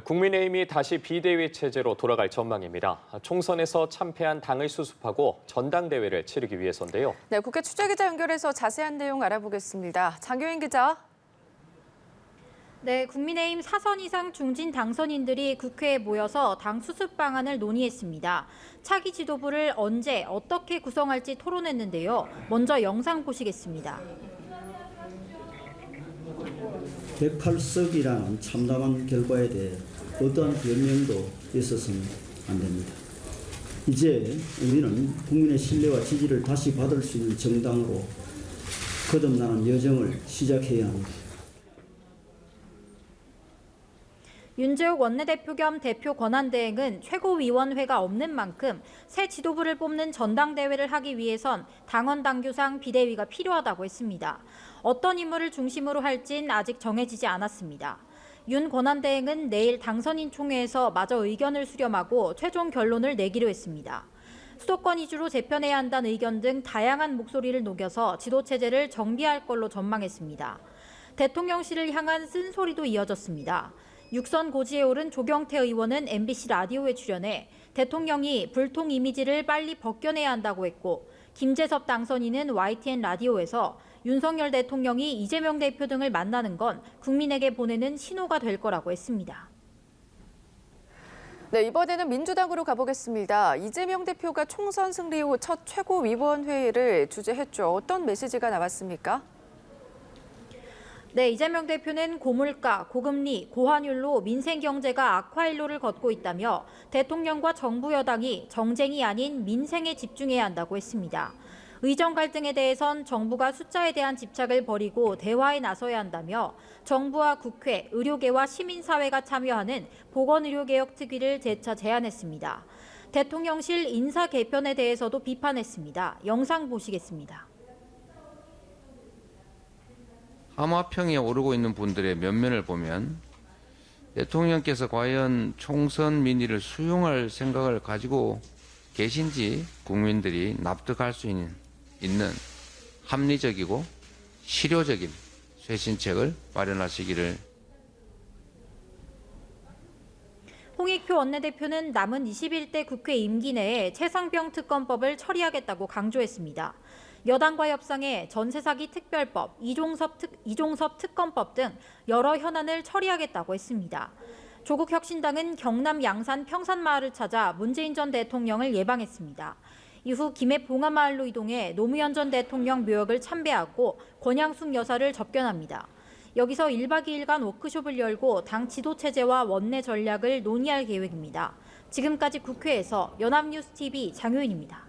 국민의힘이 다시 비대위 체제로 돌아갈 전망입니다. 총선에서 참패한 당을 수습하고 전당대회를 치르기 위해서인데요. 네, 국회 취재기자 연결해서 자세한 내용 알아보겠습니다. 장효인 기자. 네, 국민의힘 4선 이상 중진 당선인들이 국회에 모여서 당 수습 방안을 논의했습니다. 차기 지도부를 언제 어떻게 구성할지 토론했는데요. 먼저 영상 보시겠습니다. 108석이라는 참담한 결과에 대해 어떠한 변명도 있어서는 안 됩니다. 이제 우리는 국민의 신뢰와 지지를 다시 받을 수 있는 정당으로 거듭나는 여정을 시작해야 합니다. 윤재욱 원내대표 겸 대표 권한대행은 최고위원회가 없는 만큼 새 지도부를 뽑는 전당대회를 하기 위해선 당원 당규상 비대위가 필요하다고 했습니다. 어떤 인물을 중심으로 할진 아직 정해지지 않았습니다. 윤 권한대행은 내일 당선인 총회에서 마저 의견을 수렴하고 최종 결론을 내기로 했습니다. 수도권 위주로 재편해야 한다는 의견 등 다양한 목소리를 녹여서 지도체제를 정비할 걸로 전망했습니다. 대통령실을 향한 쓴소리도 이어졌습니다. 육선 고지에 오른 조경태 의원은 MBC 라디오에 출연해 대통령이 불통 이미지를 빨리 벗겨내야 한다고 했고, 김재섭 당선인은 YTN 라디오에서 윤석열 대통령이 이재명 대표 등을 만나는 건 국민에게 보내는 신호가 될 거라고 했습니다. 네, 이번에는 민주당으로 가보겠습니다. 이재명 대표가 총선 승리 후 첫 최고위원회의를 주재했죠. 어떤 메시지가 나왔습니까? 네, 이재명 대표는 고물가, 고금리, 고환율로 민생 경제가 악화일로를 걷고 있다며 대통령과 정부 여당이 정쟁이 아닌 민생에 집중해야 한다고 했습니다. 의정 갈등에 대해선 정부가 숫자에 대한 집착을 버리고 대화에 나서야 한다며 정부와 국회, 의료계와 시민사회가 참여하는 보건의료개혁 특위를 재차 제안했습니다. 대통령실 인사 개편에 대해서도 비판했습니다. 영상 보시겠습니다. 하마평에 오르고 있는 분들의 면면을 보면 대통령께서 과연 총선 민의를 수용할 생각을 가지고 계신지 국민들이 납득할 수 있는 합리적이고 실효적인 쇄신책을 마련하시기를. 홍익표 원내대표는 남은 21대 국회 임기 내에 최상병 특검법을 처리하겠다고 강조했습니다. 여당과 협상해 전세사기 특별법, 이종섭 특검법 등 여러 현안을 처리하겠다고 했습니다. 조국혁신당은 경남 양산 평산마을을 찾아 문재인 전 대통령을 예방했습니다. 이후 김해 봉하마을로 이동해 노무현 전 대통령 묘역을 참배하고 권양숙 여사를 접견합니다. 여기서 1박 2일간 워크숍을 열고 당 지도체제와 원내 전략을 논의할 계획입니다. 지금까지 국회에서 연합뉴스TV 장효인입니다.